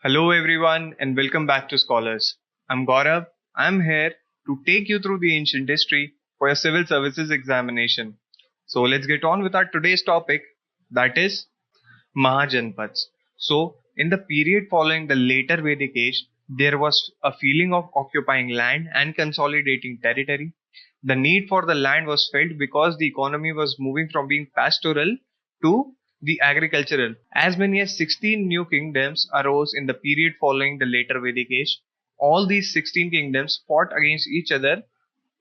Hello everyone and welcome back to Scholars. I'm Gaurav. I'm here to take you through the ancient history for your civil services examination. So let's get on with our today's topic, that is Mahajanapads. So in the period following the later Vedic age, there was a feeling of occupying land and consolidating territory. The need for the land was felt because the economy was moving from being pastoral to the agricultural. As many as 16 new kingdoms arose in the period following the later Vedic age. All these 16 kingdoms fought against each other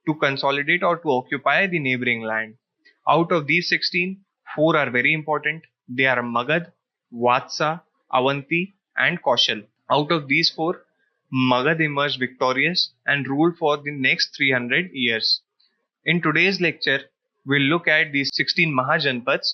to consolidate or to occupy the neighboring land. Out of these 16, 4 are very important. They are Magad, Vatsa, Avanti, and Kaushal. Out of these 4, Magad emerged victorious and ruled for the next 300 years. In today's lecture, we'll look at these 16 Mahajanapads.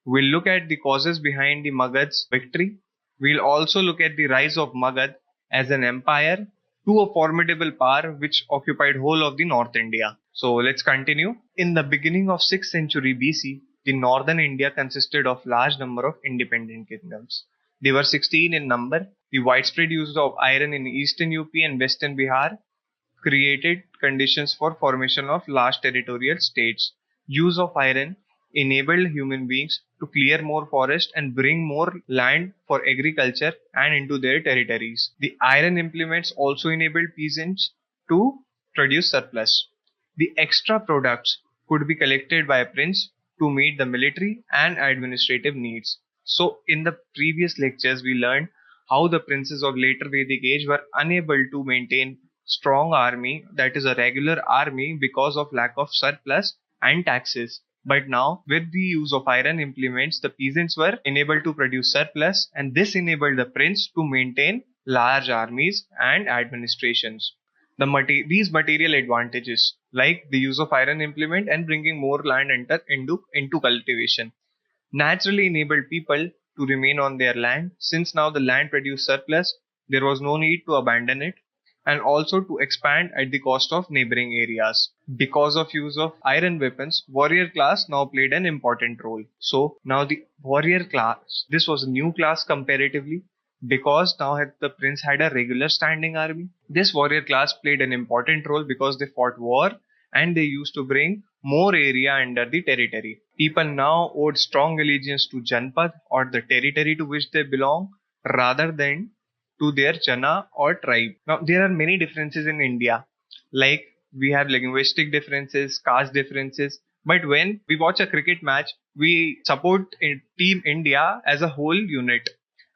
We'll look at the causes behind the Magad's victory. We'll also look at the rise of Magad as an empire to a formidable power which occupied whole of the North India. So let's continue. In the beginning of 6th century BC, the northern India consisted of large number of independent kingdoms. They were 16 in number. The widespread use of iron in eastern UP and western Bihar created conditions for formation of large territorial states. Use of iron enabled human beings to clear more forest and bring more land for agriculture and into their territories. The iron implements also enabled peasants to produce surplus. The extra products could be collected by a prince to meet the military and administrative needs. So in the previous lectures we learned how the princes of later Vedic age were unable to maintain strong army, that is a regular army, because of lack of surplus and taxes. But now with the use of iron implements, the peasants were enabled to produce surplus, and this enabled the prince to maintain large armies and administrations. These material advantages, like the use of iron implement and bringing more land into cultivation, naturally enabled people to remain on their land. Since now the land produced surplus, there was no need to abandon it and also to expand at the cost of neighboring areas. Because of use of iron weapons, warrior class now played an important role. So now the warrior class, this was a new class comparatively, because now the prince had a regular standing army. This warrior class played an important role because they fought war and they used to bring more area under the territory. People now owed strong allegiance to Janpad, or the territory to which they belong, rather than to their Jana or tribe. Now there are many differences in India, like we have linguistic differences, caste differences, but when we watch a cricket match, we support Team India as a whole unit.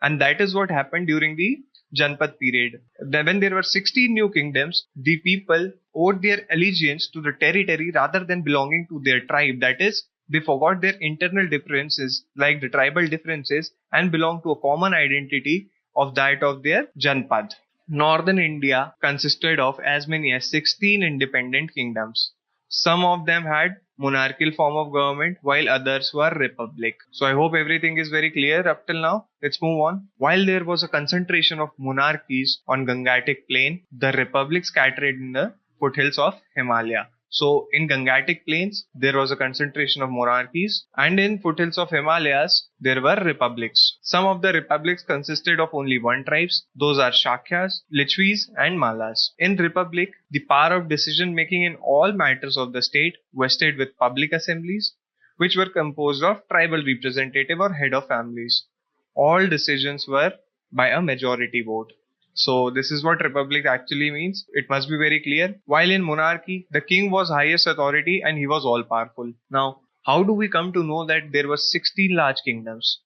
And that is what happened during the Janpad period. When there were 16 new kingdoms, the people owed their allegiance to the territory rather than belonging to their tribe. That is, they forgot their internal differences, like the tribal differences, and belonged to a common identity of that of their Janpad. Northern India consisted of as many as 16 independent kingdoms. Some of them had monarchical form of government while others were republic. So I hope everything is very clear up till now. Let's move on. While there was a concentration of monarchies on Gangetic plain, the republics scattered in the foothills of Himalaya. So in Gangetic plains, there was a concentration of monarchies, and in foothills of Himalayas, there were republics. Some of the republics consisted of only one tribes. Those are Shakyas, Lichvis, and Malas. In republic, the power of decision making in all matters of the state vested with public assemblies, which were composed of tribal representative or head of families. All decisions were by a majority vote. So this is what republic actually means. It must be very clear. While in monarchy, the king was highest authority and he was all powerful. Now, how do we come to know that there were 16 large kingdoms?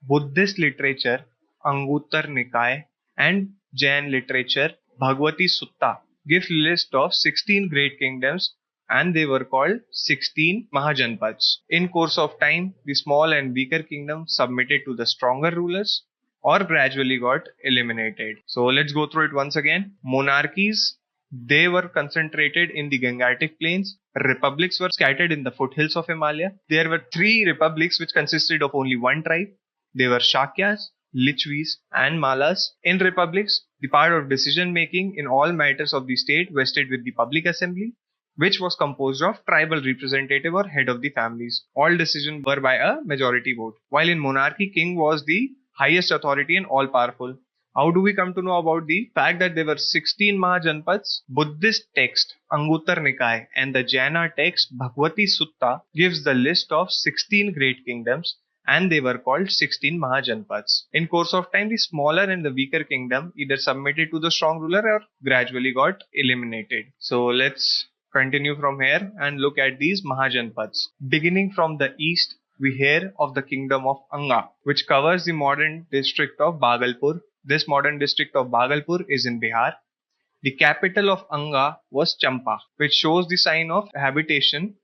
Buddhist literature, Anguttara Nikaya, and Jain literature, Bhagavati Sutta, give list of 16 great kingdoms, and they were called 16 Mahajanapads. In course of time, the small and weaker kingdoms submitted to the stronger rulers or gradually got eliminated. So let's go through it once again. Monarchies, they were concentrated in the Gangetic plains. Republics were scattered in the foothills of Himalaya. There were 3 republics which consisted of only one tribe. They were Shakyas, Lichvis, and Malas. In republics, the power of decision making in all matters of the state vested with the public assembly, which was composed of tribal representative or head of the families. All decisions were by a majority vote. While in monarchy, king was the highest authority and all powerful. How do we come to know about the fact that there were 16 Mahajanpads? Buddhist text Angutar Nikaya and the Jaina text Bhagavati Sutta gives the list of 16 great kingdoms, and they were called 16 Mahajanpads. In course of time, the smaller and the weaker kingdom either submitted to the strong ruler or gradually got eliminated. So let's continue from here and look at these Mahajanpads. Beginning from the east, we hear of the kingdom of Anga, which covers the modern district of Bhagalpur. This modern district of Bhagalpur is in Bihar. The capital of Anga was Champa, which shows the sign of habitation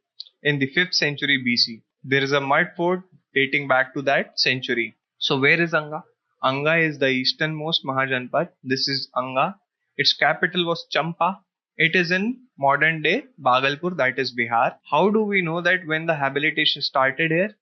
in the 5th century BC. There is a mud fort dating back to that century. So where is Anga? Anga is the easternmost Mahajanpad. This is Anga. Its capital was Champa. It is in modern day Bhagalpur, that is Bihar. How do we know that when the habitation started here?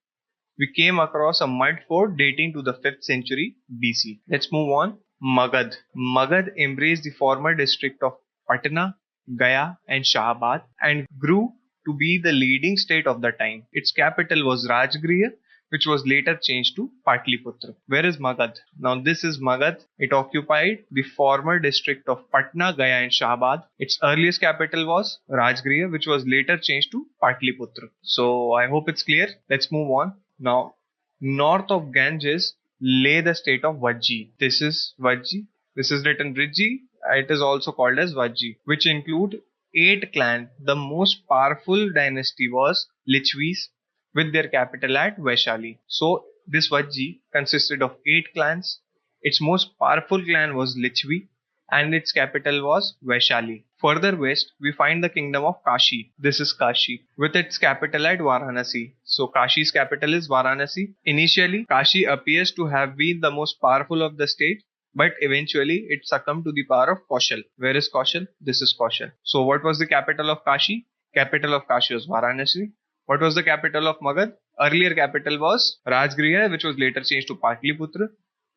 We came across a mud fort dating to the 5th century BC. Let's move on. Magad. Magad embraced the former district of Patna, Gaya and Shahabad and grew to be the leading state of the time. Its capital was Rajgriha, which was later changed to Patliputra. Where is Magad? Now this is Magad. It occupied the former district of Patna, Gaya and Shahabad. Its earliest capital was Rajgriha, which was later changed to Patliputra. So I hope it's clear. Let's move on. Now, north of Ganges lay the state of Vajji. This is Vajji. This is written Vrijji. It is also called as Vajji, which include 8 clans. The most powerful dynasty was Lichvis, with their capital at Vaishali. So this Vajji consisted of 8 clans. Its most powerful clan was Lichvi and its capital was Vaishali. Further west, we find the kingdom of Kashi. This is Kashi, with its capital at Varanasi. So Kashi's capital is Varanasi. Initially, Kashi appears to have been the most powerful of the state, but eventually it succumbed to the power of Kaushal. Where is Kaushal? This is Kaushal. So what was the capital of Kashi? Capital of Kashi was Varanasi. What was the capital of Magad? Earlier capital was Rajgriha, which was later changed to Patliputra.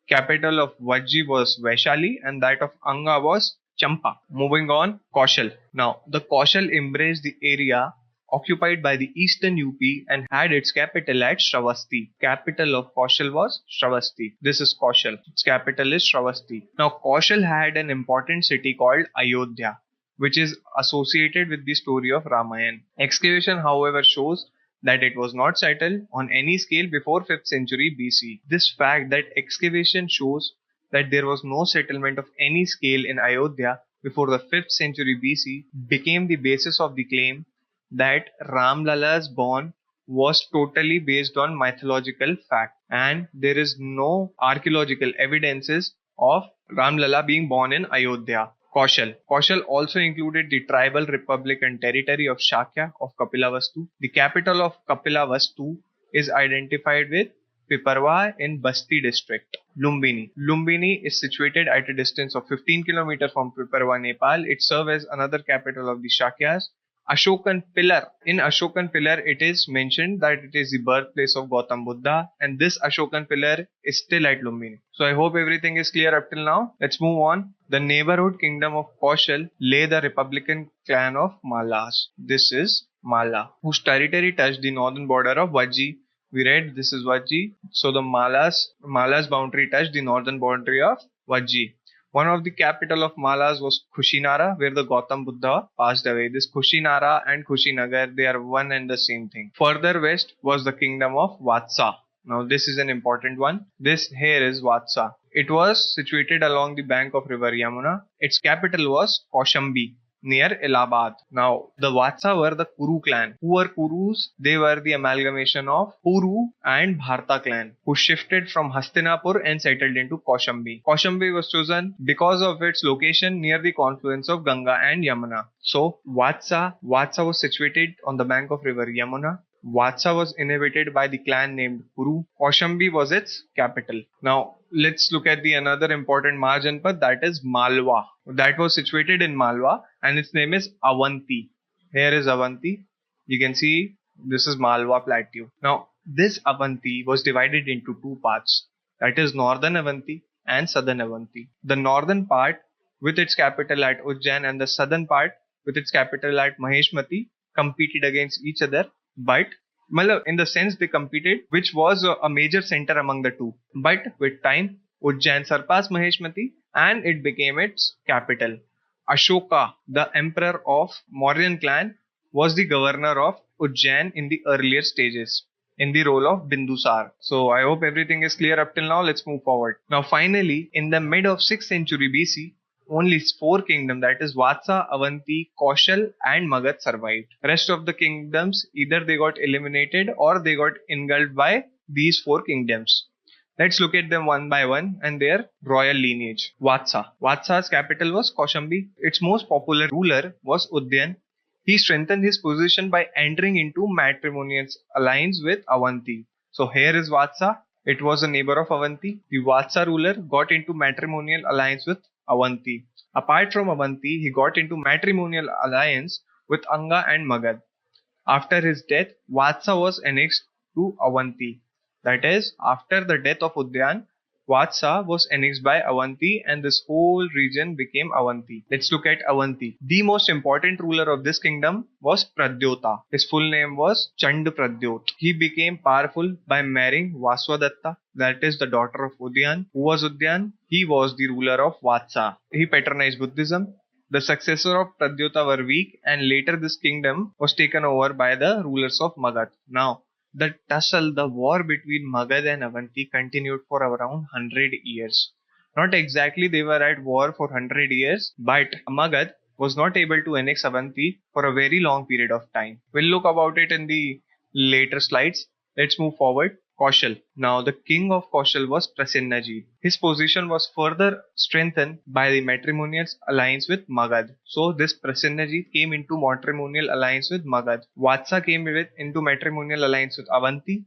Capital of Vajji was Vaishali and that of Anga was Champa. Moving on, Kaushal. Now, the Kaushal embraced the area occupied by the eastern UP and had its capital at Shravasti. Capital of Kaushal was Shravasti. This is Kaushal. Its capital is Shravasti. Now, Kaushal had an important city called Ayodhya, which is associated with the story of Ramayana. Excavation, however, shows that it was not settled on any scale before 5th century BC. This fact that excavation shows that there was no settlement of any scale in Ayodhya before the 5th century BC became the basis of the claim that Ramlala's born was totally based on mythological fact, and there is no archaeological evidences of Ramlala being born in Ayodhya. Kaushal. Kaushal also included the tribal republic and territory of Shakya of Kapilavastu. The capital of Kapilavastu is identified with Piparwa in Basti district. Lumbini. Lumbini is situated at a distance of 15 km from Piparwa, Nepal. It serves as another capital of the Shakyas. Ashokan Pillar. In Ashokan Pillar, it is mentioned that it is the birthplace of Gautam Buddha, and this Ashokan Pillar is still at Lumbini. So I hope everything is clear up till now. Let's move on. The neighborhood kingdom of Kaushal lay the republican clan of Malas. This is Mala, whose territory touched the northern border of Vajji. We read this is Vajji. So the Mala's boundary touched the northern boundary of Vajji. One of the capital of Malas was Kushinara, where the Gautam Buddha passed away. This Kushinara and Kushinagar, they are one and the same thing. Further west was the kingdom of Vatsa. Now this is an important one. This here is Vatsa. It was situated along the bank of river Yamuna. Its capital was Kaushambi, near Allahabad. Now, the Vatsa were the Kuru clan. Who were Kurus? They were the amalgamation of Kuru and Bharta clan, who shifted from Hastinapur and settled into Kaushambi. Kaushambi was chosen because of its location near the confluence of Ganga and Yamuna. So, Vatsa was situated on the bank of river Yamuna. Vatsa was inhabited by the clan named Kuru. Kaushambi was its capital. Now, let's look at the another important Mahajanpad, that is Malwa. That was situated in Malwa and its name is Avanti. Here is Avanti. You can see this is Malwa plateau. Now, this Avanti was divided into two parts. That is Northern Avanti and Southern Avanti. The northern part with its capital at Ujjain and the southern part with its capital at Maheshmati competed against each other. But in the sense they competed, which was a major center among the two. But with time, Ujjain surpassed Maheshmati and it became its capital. Ashoka, the emperor of Mauryan clan, was the governor of Ujjain in the earlier stages in the role of Bindusar. So I hope everything is clear up till now. Let's move forward. Now finally, in the mid of 6th century BC, only four kingdoms, that is Vatsa, Avanti, Kaushal and Magad, survived. Rest of the kingdoms, either they got eliminated or they got engulfed by these four kingdoms. Let's look at them one by one and their royal lineage. Vatsa. Vatsa's capital was Kaushambi. Its most popular ruler was Udyan. He strengthened his position by entering into matrimonial alliance with Avanti. So here is Vatsa. It was a neighbor of Avanti. The Vatsa ruler got into matrimonial alliance with Avanti. Apart from Avanti, he got into matrimonial alliance with Anga and Magad. After his death, Vatsa was annexed to Avanti. That is, after the death of Udyan, Vatsa was annexed by Avanti and this whole region became Avanti. Let's look at Avanti. The most important ruler of this kingdom was Pradyota. His full name was Chand Pradyot. He became powerful by marrying Vaswadatta, that is the daughter of Udyan. Who was Udyan? He was the ruler of Vatsa. He patronized Buddhism. The successors of Pradyota were weak and later this kingdom was taken over by the rulers of Magad. Now, the tussle, the war between Magad and Avanti continued for around 100 years. Not exactly they were at war for 100 years, but Magad was not able to annex Avanti for a very long period of time. We'll look about it in the later slides. Let's move forward. Kaushal. Now the king of Kaushal was Prasenajit. His position was further strengthened by the matrimonial alliance with Magad. So this Prasenajit came into matrimonial alliance with Magad. Vatsa came into matrimonial alliance with Avanti.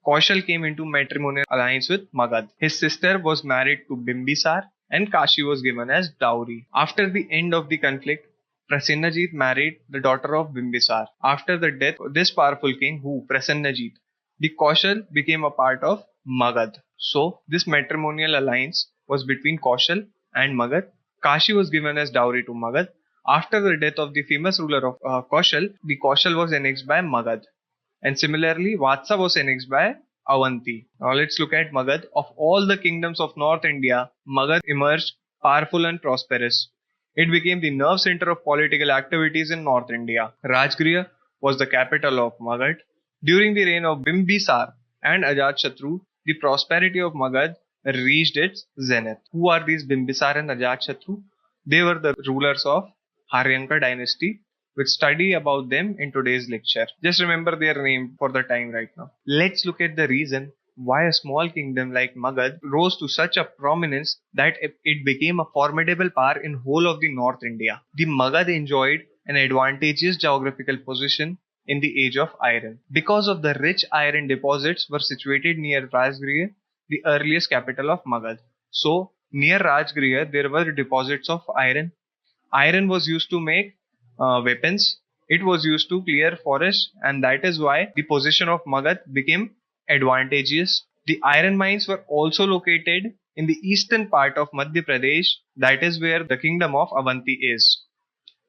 Kaushal came into matrimonial alliance with Magad. His sister was married to Bimbisar and Kashi was given as dowry. After the end of the conflict, Prasenajit married the daughter of Bimbisar. After the death of this powerful king, Prasenajit, the Kaushal became a part of Magad. So this matrimonial alliance was between Kaushal and Magad. Kashi was given as dowry to Magad. After the death of the famous ruler of Kaushal, the Kaushal was annexed by Magad. And similarly, Vatsa was annexed by Avanti. Now let's look at Magad. Of all the kingdoms of North India, Magad emerged powerful and prosperous. It became the nerve center of political activities in North India. Rajgriha was the capital of Magad. During the reign of Bimbisar and Ajatashatru, the prosperity of Magad reached its zenith. Who are these Bimbisar and Ajatashatru? They were the rulers of Haryanka dynasty. We'll study about them in today's lecture. Just remember their name for the time right now. Let's look at the reason why a small kingdom like Magad rose to such a prominence that it became a formidable power in whole of the North India. The Magad enjoyed an advantageous geographical position in the age of iron. Because of the rich iron deposits were situated near Rajgriha, the earliest capital of Magad. So, near Rajgriha, there were deposits of iron. Iron was used to make weapons. It was used to clear forests, and that is why the position of Magad became advantageous. The iron mines were also located in the eastern part of Madhya Pradesh. That is where the kingdom of Avanti is.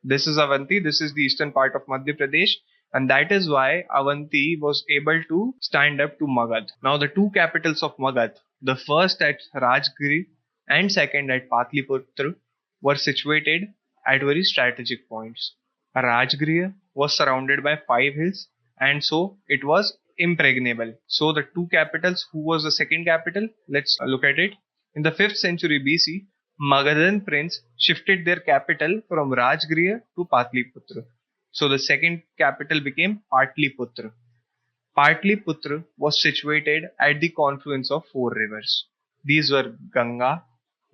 This is Avanti, this is the eastern part of Madhya Pradesh. And that is why Avanti was able to stand up to Magad. Now the two capitals of Magad, the first at Rajgiri and second at Patliputra, were situated at very strategic points. Rajgriha was surrounded by 5 hills and so it was impregnable. So the two capitals, who was the second capital? Let's look at it. In the 5th century BC, Magadhan prince shifted their capital from Rajgriha to Patliputra. So the second capital became Patliputra. Patliputra was situated at the confluence of 4 rivers. These were Ganga,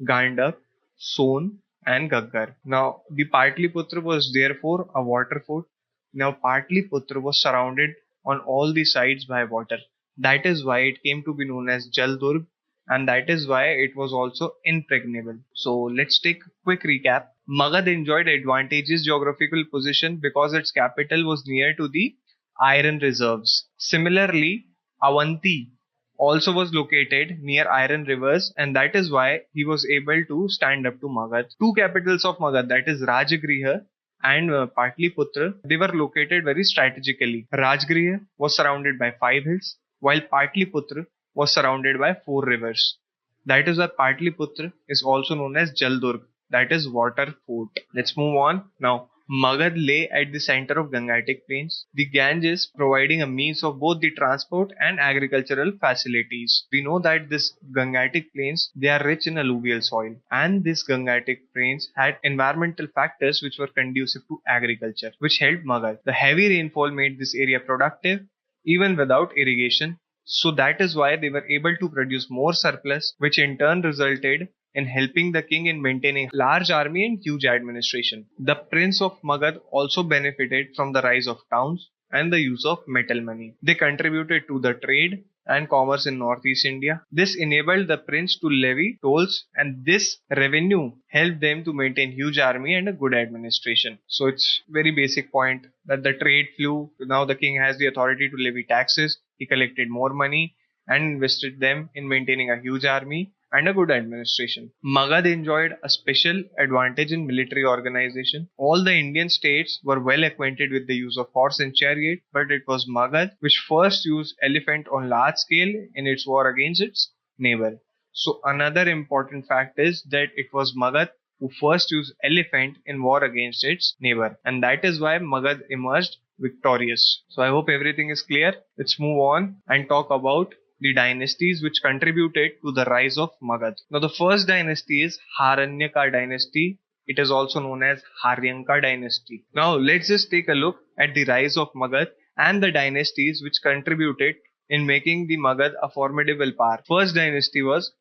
Gandak, Son and Gaggar. Now the Patliputra was therefore a water fort. Now Patliputra was surrounded on all the sides by water. That is why it came to be known as Jaldurg, and that is why it was also impregnable. So let's take a quick recap. Magad enjoyed advantageous geographical position because its capital was near to the iron reserves. Similarly, Avanti also was located near iron rivers, and that is why he was able to stand up to Magad. Two capitals of Magad, that is Rajgriha and Patliputra, they were located very strategically. Rajgriha was surrounded by 5 hills, while Patliputra was surrounded by 4 rivers. That is why Patliputra is also known as Jaldurg, that is water fort. Let's move on. Now, Magad lay at the center of Gangetic Plains, the Ganges providing a means of both the transport and agricultural facilities. We know that this Gangetic Plains, they are rich in alluvial soil, and this Gangetic Plains had environmental factors which were conducive to agriculture, which helped Magad. The heavy rainfall made this area productive even without irrigation. So that is why they were able to produce more surplus, which in turn resulted in helping the king in maintaining large army and huge administration. The Prince of Magad also benefited from the rise of towns and the use of metal money. They contributed to the trade and commerce in northeast India. This enabled the prince to levy tolls, and this revenue helped them to maintain huge army and a good administration. So it's very basic point that the trade flew. Now the king has the authority to levy taxes. He collected more money and invested them in maintaining a huge army and a good administration. Magad enjoyed a special advantage in military organization. All the Indian states were well acquainted with the use of horse and chariot, but it was Magad which first used elephant on large scale in its war against its neighbor. So another important fact is that it was Magad who first used elephant in war against its neighbor, and that is why Magad emerged victorious. So I hope everything is clear. Let's move on and talk about the dynasties which contributed to the rise of Magad. Now the first dynasty is Haranyaka dynasty. It is also known as Haryanka dynasty. Now let's just take a look at the rise of Magad and the dynasties which contributed in making the Magad a formidable power. First dynasty was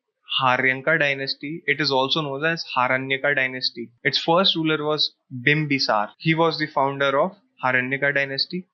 Haryanka dynasty. It is also known as Haranyaka dynasty. Its first ruler was Bimbisar. He was the founder of Haranyaka dynasty.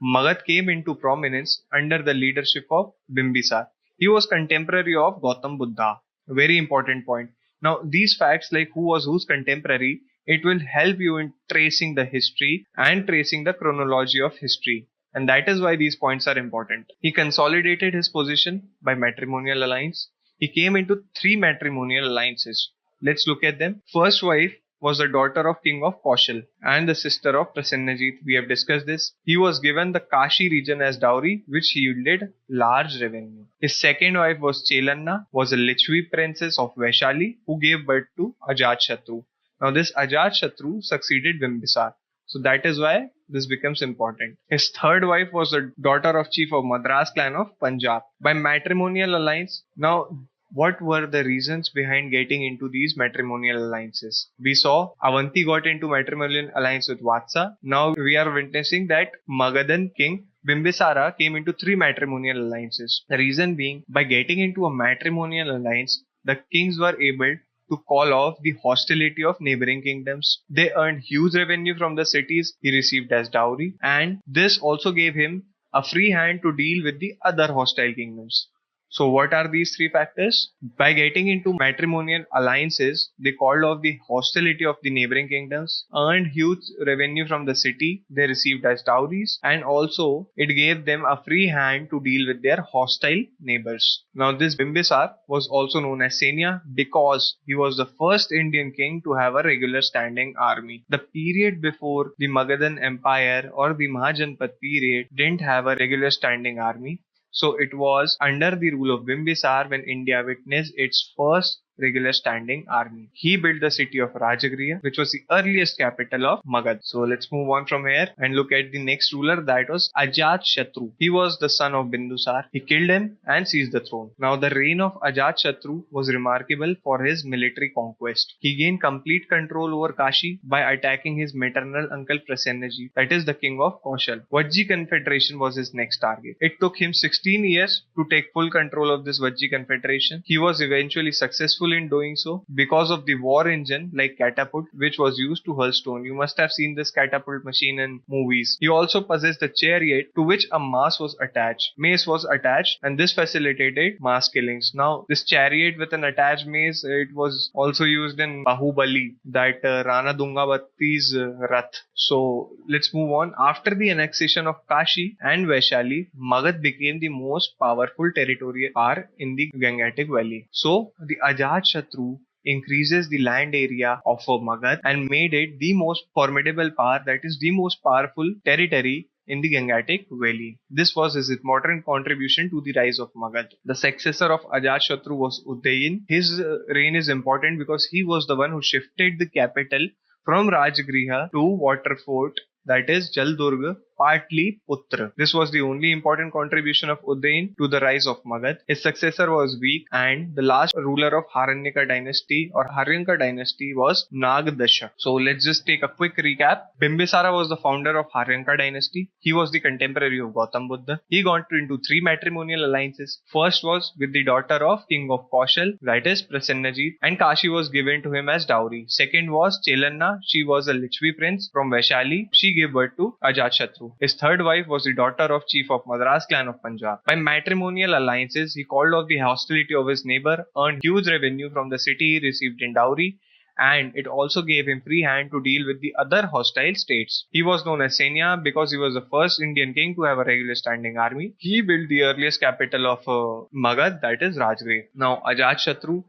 Magad came into prominence under the leadership of Bimbisar. He was contemporary of Gautam Buddha. A very important point. Now, these facts like who was whose contemporary, it will help you in tracing the history and tracing the chronology of history. And that is why these points are important. He consolidated his position by matrimonial alliance. He came into 3 matrimonial alliances. Let's look at them. First wife was the daughter of King of Kaushal and the sister of Prasenajit. We have discussed this. He was given the Kashi region as dowry, which yielded large revenue. His second wife was Chelanna, was a Lichvi princess of Vaishali who gave birth to Ajatshatru. Now this Ajatshatru succeeded Bimbisar. So that is why this becomes important. His third wife was the daughter of chief of Madras clan of Punjab. By matrimonial alliance, now what were the reasons behind getting into these matrimonial alliances? We saw Avanti got into matrimonial alliance with Vatsa. Now we are witnessing that Magadan king Bimbisara came into 3 matrimonial alliances. The reason being, by getting into a matrimonial alliance, the kings were able to call off the hostility of neighboring kingdoms. They earned huge revenue from the cities he received as dowry, and this also gave him a free hand to deal with the other hostile kingdoms. So what are these 3 factors? By getting into matrimonial alliances, they called off the hostility of the neighboring kingdoms, earned huge revenue from the city they received as dowries, and also it gave them a free hand to deal with their hostile neighbors. Now this Bimbisar was also known as Senya because he was the first Indian king to have a regular standing army. The period before the Magadhan Empire or the Mahajanapada period didn't have a regular standing army. So it was under the rule of Bimbisar when India witnessed its first regular standing army. He built the city of Rajagriha, which was the earliest capital of Magad. So let's move on from here and look at the next ruler, that was Ajatshatru. He was the son of Bindusar. He killed him and seized the throne. Now the reign of Ajatshatru was remarkable for his military conquest. He gained complete control over Kashi by attacking his maternal uncle Prasenajit, that is the king of Kaushal. Vajji Confederation was his next target. It took him 16 years to take full control of this Vajji Confederation. He was eventually successful in doing so because of the war engine like catapult, which was used to hurl stone. You must have seen this catapult machine in movies. He also possessed a chariot to which a mace was attached, and this facilitated mass killings. Now this chariot with an attached mace, it was also used in Bahubali, that Rana Dungavatti's Rath. So let's move on. After the annexation of Kashi and Vaishali, Magad became the most powerful territorial power in the Gangetic Valley. So the Ajatshatru increases the land area of Magad and made it the most formidable power, that is the most powerful territory in the Gangetic Valley. This was his important contribution to the rise of Magad. The successor of Ajatashatru was Udayin. His reign is important because he was the one who shifted the capital from Rajgriha to water fort, that is Jaldurga, Patliputra. This was the only important contribution of Udayin to the rise of Magad. His successor was weak, and the last ruler of Haranyaka dynasty or Haryanka dynasty was Nagdasha. So let's just take a quick recap. Bimbisara was the founder of Haryanka dynasty. He was the contemporary of Gautam Buddha. He got into 3 matrimonial alliances. First was with the daughter of king of Kaushal, that is Prasennajit, and Kashi was given to him as dowry. Second was Chelanna. She was a Lichvi prince from Vaishali. She gave birth to Ajatashatru. His third wife was the daughter of chief of Madras clan of Punjab. By matrimonial alliances, he called off the hostility of his neighbor, earned huge revenue from the city he received in dowry, and it also gave him free hand to deal with the other hostile states. He was known as Senya because he was the first Indian king to have a regular standing army. He built the earliest capital of Magad, that is Rajgir. Now Ajatashatru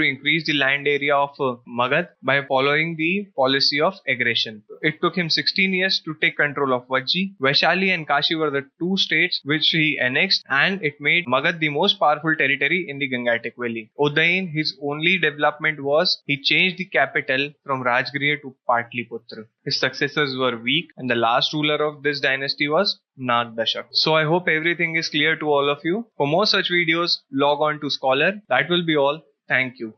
increased the land area of Magad by following the policy of aggression. It took him 16 years to take control of Vajji. Vaishali and Kashi were the 2 states which he annexed, and it made Magad the most powerful territory in the Gangetic Valley. Udayin, his only development was he changed the capital from Rajgriha to Patliputra. His successors were weak, and the last ruler of this dynasty was Nagdasha. So I hope everything is clear to all of you. For more such videos, log on to Skholar. That will be all. Thank you.